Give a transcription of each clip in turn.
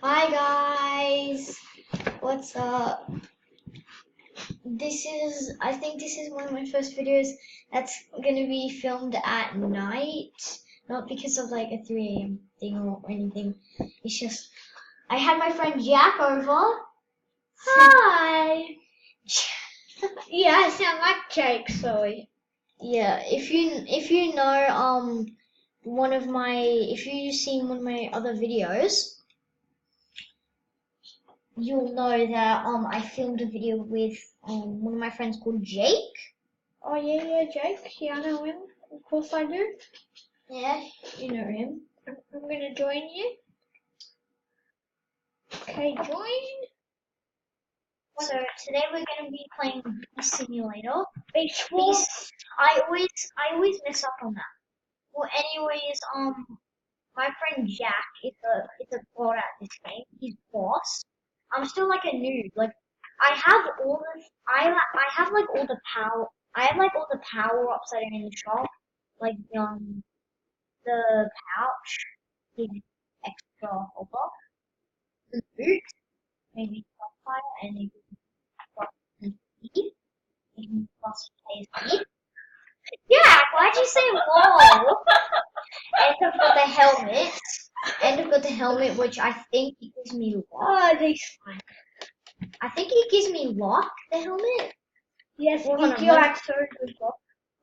Hi guys, what's up? I think this is one of my first videos that's gonna be filmed at night. Not because of like a 3 a.m. thing or anything. It's just, I had my friend Jack over. Hi! Yeah, I sound like Jake, sorry. Yeah, if you know, if you've seen one of my other videos, you'll know that I filmed a video with one of my friends called Jake. Oh, yeah, Jake. Yeah, I know him. Of course I do. Yeah, you know him. I'm gonna join you. Okay, join. So today we're going to be playing Beast Simulator. Baseball. I always mess up on that. Well, anyways, my friend Jack is a god at this game. He's boss. I'm still like a noob. Like I have all this. I have like all the power. I have like all the power ups that are in the shop. Like the pouch, the extra hopper, the boot, maybe fire, and maybe plus speed, maybe plus speed. Yeah, why'd you say wall? And I've got the helmet. And I've got the helmet, which I think it gives me luck. Oh, this one. I think it gives me luck, the helmet. Yes, Hold it on, you like so good. hold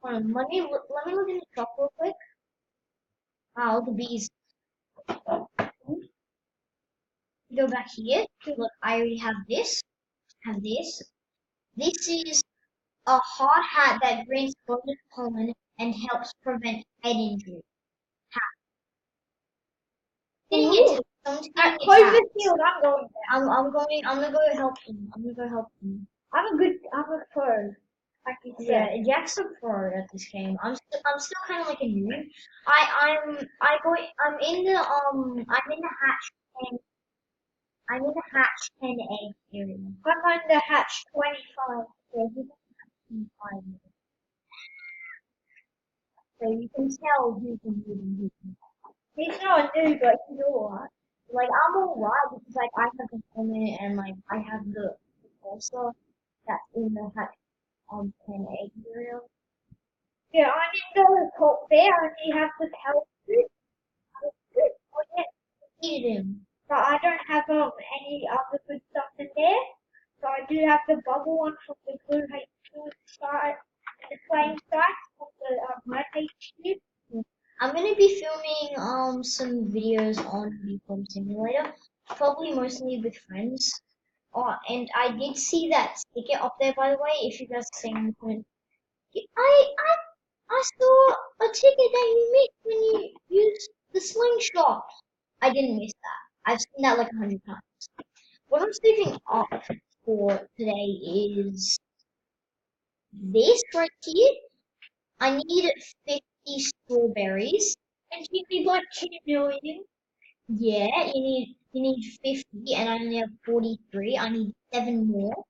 on, let me look in the shop real quick. Wow, the bees. Go back here. Look, I already have this. Have this. This is a hard hat that grants bonus pollen and helps prevent head injury. Getting it. Someone's getting At attacked. Cloverfield, I'm going there. I'm gonna go help him. I'm gonna go help him. I'm a pro. Like you Yeah, said. Jack's a pro at this game. I'm still kind of like a noob. I'm in the hatch 10. I'm in the hatch 10A area. I'm on the hatch 25. So he doesn't find me. So you can tell who's a noob and who's not. He's not a new, but he's alright. Like I'm alright because like I have the helmet and like I have the also that's in the hatch 10A area. Yeah, I'm in the top there, and you have to help it. Oh, yeah. Eat him. But I don't have any other good stuff in there. So I do have the bubble one from the Blue HQ side, the flame side from the Red HQ. I'm gonna be filming some videos on Beacon Simulator, probably mostly with friends. Oh, and I did see that ticket up there, by the way. If you guys are saying in the comment, I saw a ticket that you missed when you used the slingshot. I didn't miss that. I've seen that like 100 times. What I'm saving up for today is this right here. I need 50 strawberries. And you need like 2 million. Yeah, you need 50 and I only have 43. I need 7 more.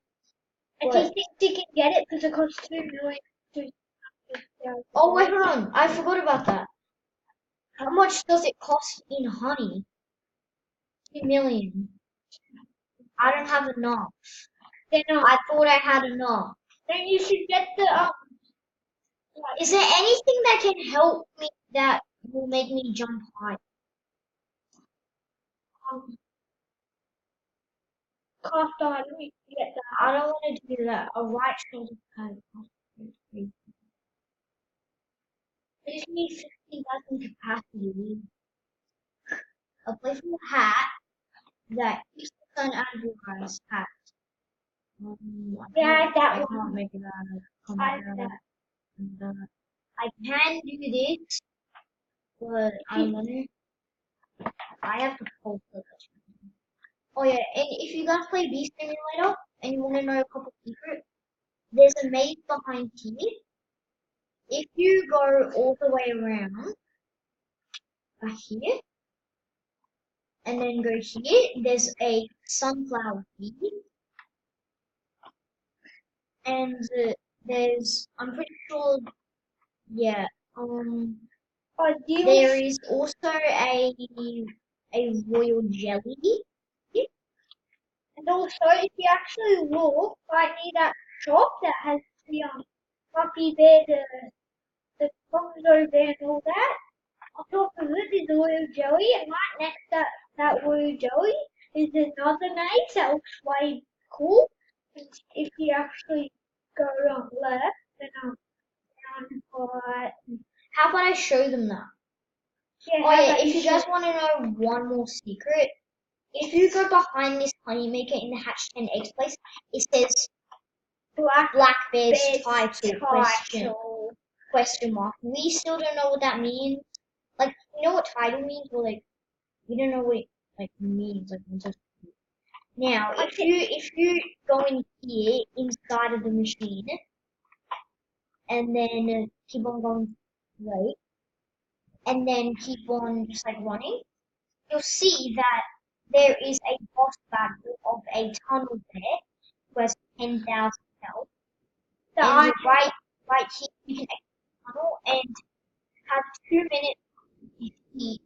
And do you But think you can get it because it costs 2 million to oh wait, hold on. I forgot about that. How much does it cost in honey? 2 million. I don't have enough. then I thought I had enough. then you should get the Is there anything that can help me that will make me jump high? um cast iron. Let me get that. I don't want to do that. A right shoulder pad. I just need 50,000 capacity. A playful hat that keeps the sun out of your eyes. Hat. Yeah, that I one. can't make it out of I comment that. that. I can do this, but I'm gonna. I have to hold the. Oh yeah, and if you guys play Beast Simulator and you want to know a couple secrets, there's a maze behind here. If you go all the way around back here and then go here, there's a sunflower seed, and I'm pretty sure, yeah, Oh, do you there is also a royal jelly. also, if you actually look, like near that shop that has the Fluffy Bear, the Bonzo Bear and all that, on top of it is royal jelly, and right next to that royal jelly is another maze that looks way cool. And if you actually go on left, then down right, How about I show them that? yeah, Oh how yeah, about if you show- guys want to know one more secret, if you go behind this honey maker in the Hatch 10 eggs place, it says Black Bear's Bear's title, question mark. We still don't know what that means. Like, you know what title means? Well, like, we don't know what it like means. Like, it's just now, if you go in here inside of the machine, and then keep on going right, and then keep on just like running, you'll see that there is a boss battle of a tunnel there who has 10,000 health. And right here you can exit the tunnel and have 2 minutes to defeat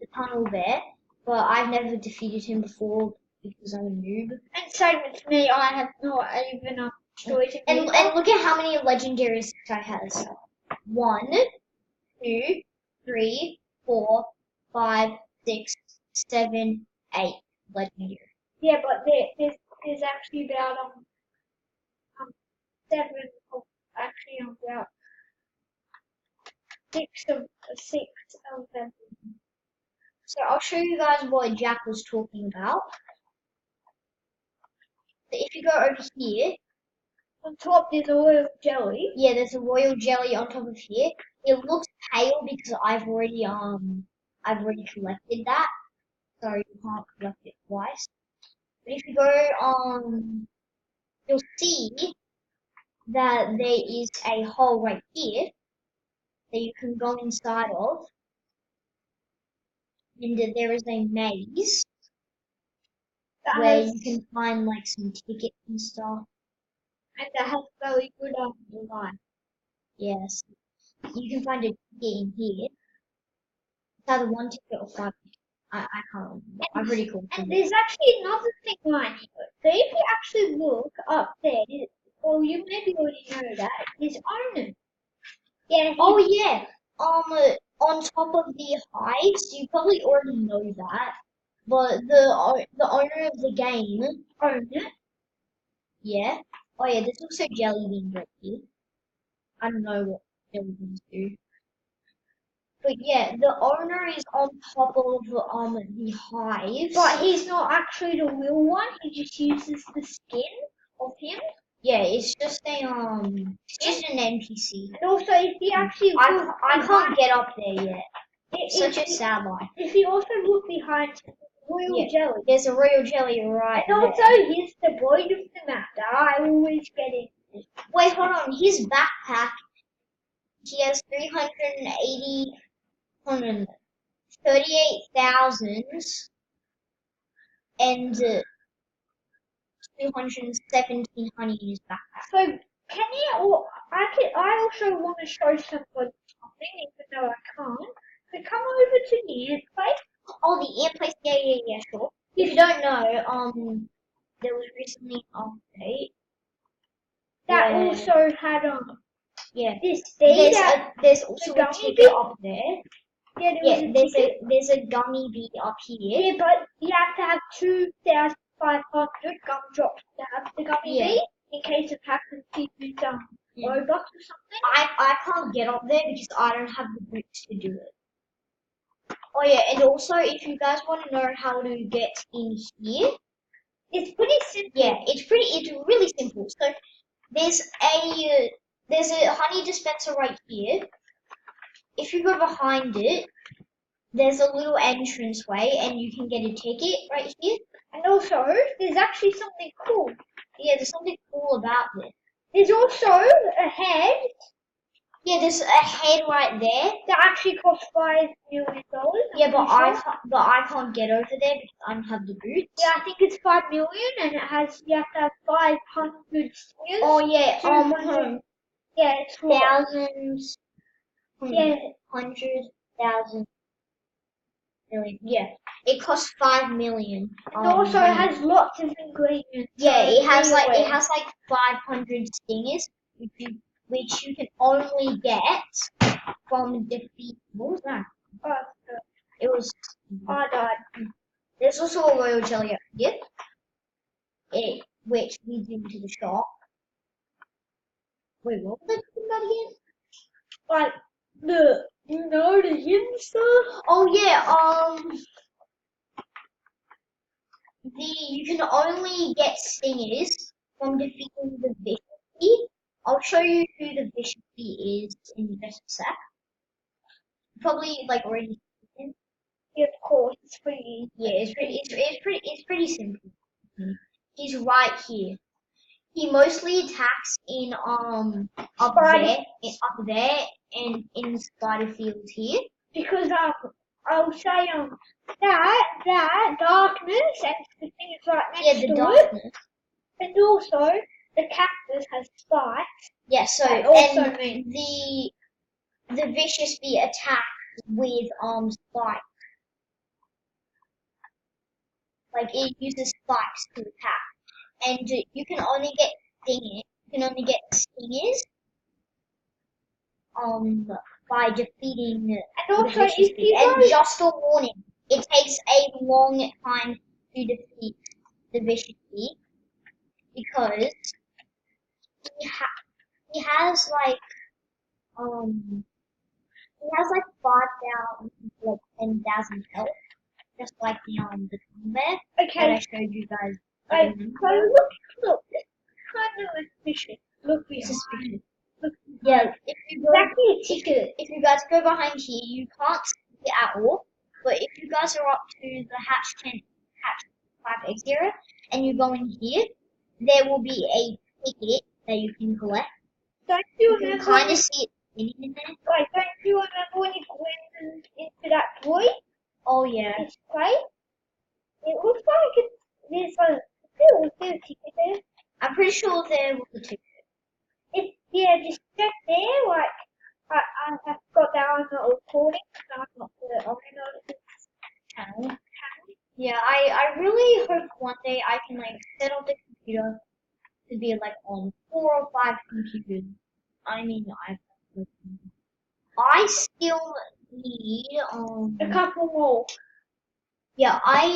the tunnel there. But I've never defeated him before because I'm a noob. And same with me, I have not even destroyed him. And look at how many legendaries this guy has. 1, 2, 3, 4, 5, 6, 7, 8 legendary. Yeah, but there's actually about 7 of actually about 6 of them. So I'll show you guys what Jack was talking about. So if you go over here, On top there's a royal jelly. yeah, there's a royal jelly on top of here. It looks pale because I've already collected that. So you can't collect it twice. But if you go you'll see that there is a hole right here that you can go inside of. And there is a maze where you can find like some tickets and stuff. And that has very good design. Yes. You can find a ticket in here. It's either 1 ticket or 5 tickets. I can't remember. I'm pretty cool. And there's actually another thing right here. So if you actually look up there, or you maybe already know that, there's owner. Yeah. Oh yeah. On top of the hives, you probably already know that. But the owner of the game, Owner. yeah. Oh yeah, there's also jelly beans right here. I don't know what jelly beans do. But yeah, the owner is on top of the hives. But he's not actually the real one. He just uses the skin of him. Yeah, it's just an NPC. And also, if you actually I can't get up there yet. It's such a sad life. If you also look behind royal jelly, there's a royal jelly right and there. also here's the boy of the map that I always get in. Wait, hold on. His backpack, he has 380, 38,000 and 217 honey in his backpack. So can you? Or I also want to show somebody something, even though I can't. So come over to the ant place. Oh, the ant place. Yeah, sure. If you don't know, there was recently an update that also had this there's that there's also a ticket up there. Yeah, there's a gummy bee up here. Yeah, but you have to have 2,500 gumdrops to have the gummy bee in case it happens to you some Robux or something. I can't get up there because I don't have the boots to do it. Oh yeah, and also if you guys want to know how to get in here, it's pretty simple. Yeah, it's really simple. So there's a honey dispenser right here. If you go behind it, there's a little entranceway and you can get a ticket right here. And also, there's actually something cool. Yeah, there's something cool about this. There's also a head. Yeah, there's a head right there. That actually costs $5 million. Yeah, but I can't get over there because I don't have the boots. Yeah, I think it's 5 million and you have to have 500 skills. Oh yeah, yeah, it's thousands. Yeah. 100,000. million. Yeah, it costs 5 million. It also has lots of ingredients. Yeah, so it has be like aware. 500 stingers, which you can only get from defeat. What was that? Oh, It was. I died. There's also a royal jelly up here, which leads into the shop. Wait, what was I talking about again? Like the hidden stuff. Oh yeah, you can only get stingers from defeating the Vicious Bee. I'll show you who the Vicious Bee is in just a sec. Probably like already seen him. Yeah, of course, it's pretty. Yeah, it's pretty simple. He's right here. He mostly attacks in up Spider- there and in the spider field here. Because I'll say that darkness and the thing is right next Yeah, the to it, darkness. and also the cactus has spikes. Yeah, so That also and means the Vicious Bee attacks with spikes. Like it uses spikes to attack, and you can only get stingers. You can only get stingers by defeating and also the Vicious if Bee. you And go just a warning, it takes a long time to defeat the Vicious Bee because he has like um he has like 5,000 like 10,000 health, just like the Tom Bear that I okay, showed you guys. like so look, kind of suspicious. Look behind. Suspicious. Look Yeah, if you go exactly a ticket. if you guys go behind here, you can't see it at all. But if you guys are up to the hatch 580 and you go in here, there will be a ticket that you can collect. Don't you You can remember? kind of see it sitting in there. Like, don't you remember when you went into that toy? Oh yeah. This place? It looks like there's a ticket there. I'm pretty sure there was a ticket. Yeah, just check there. Like, I have got that on the recording, so I'm not the owner Channel. Yeah, I really hope one day I can like set up the computer to be like on 4 or 5 computers. I mean, I still need a couple more. yeah, I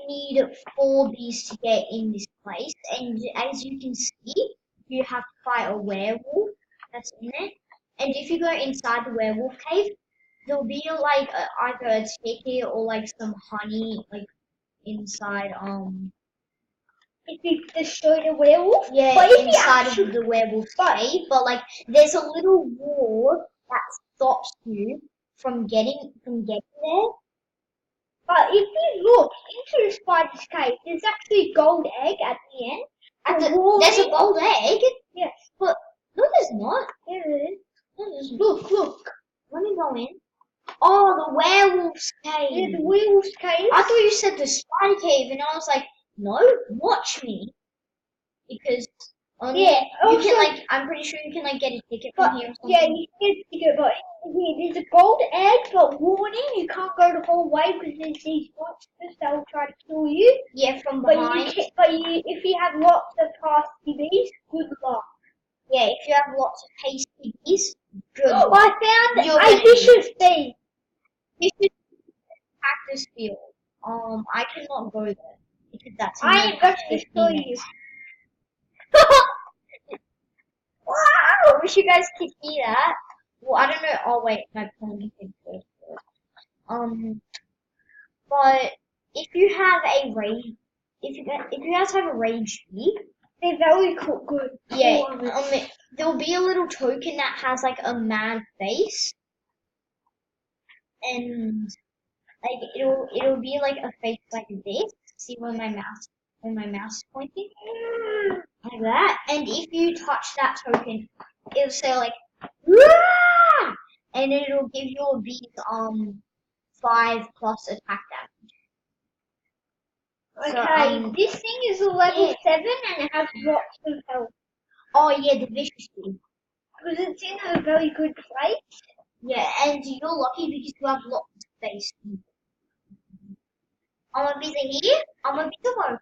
need 4 bees to get in this place, and as you can see, you have to fight a werewolf that's in there. And if you go inside the werewolf cave, there'll be like either a ticket or like some honey like inside If you destroy the werewolf, yeah, but if you inside actually, of the werewolf's cave, but like there's a little wall that stops you from getting there. but if you look into the spider's cave, there's actually a gold egg at the end. There's a gold egg? Yes. But no, there's not. There it is. No, there's look. Let me go in. Oh, the werewolf's cave. Yeah, the werewolf's cave. I thought you said the spider cave, and I was like, no, watch me. Because only Yeah, you also- can like, I'm pretty sure you can like get a ticket But from here or something. yeah, you can get, but here, there's a gold egg, but warning, you can't go the whole way because there's these monsters that will try to kill you. Yeah, from But behind. if you have lots of pasty bees, good luck. Yeah, if you have lots of hasty bees, good Oh, luck. I found You're a gonna vicious bee. This is cactus field. I cannot go there because that's in I the am going to cactus show field. you. Wow! I wish you guys could see that. Well, I don't know. Oh wait, my phone is first. But if you have a rage, if you guys have a rage bee, They're very good. yeah, Oh, there'll be a little token that has like a mad face, and like it'll be like a face like this. See where my mouse is pointing? Like that. And if you touch that token, it'll say like "Rah!" and it'll give your bees 5+ attack damage. Okay, So, this thing is a level yeah. 7 and it has lots of health. Oh yeah, the vicious bee. Because it's in a very good place. Yeah, and you're lucky because you have lots of space. I'm gonna be here. I'm gonna be tomorrow.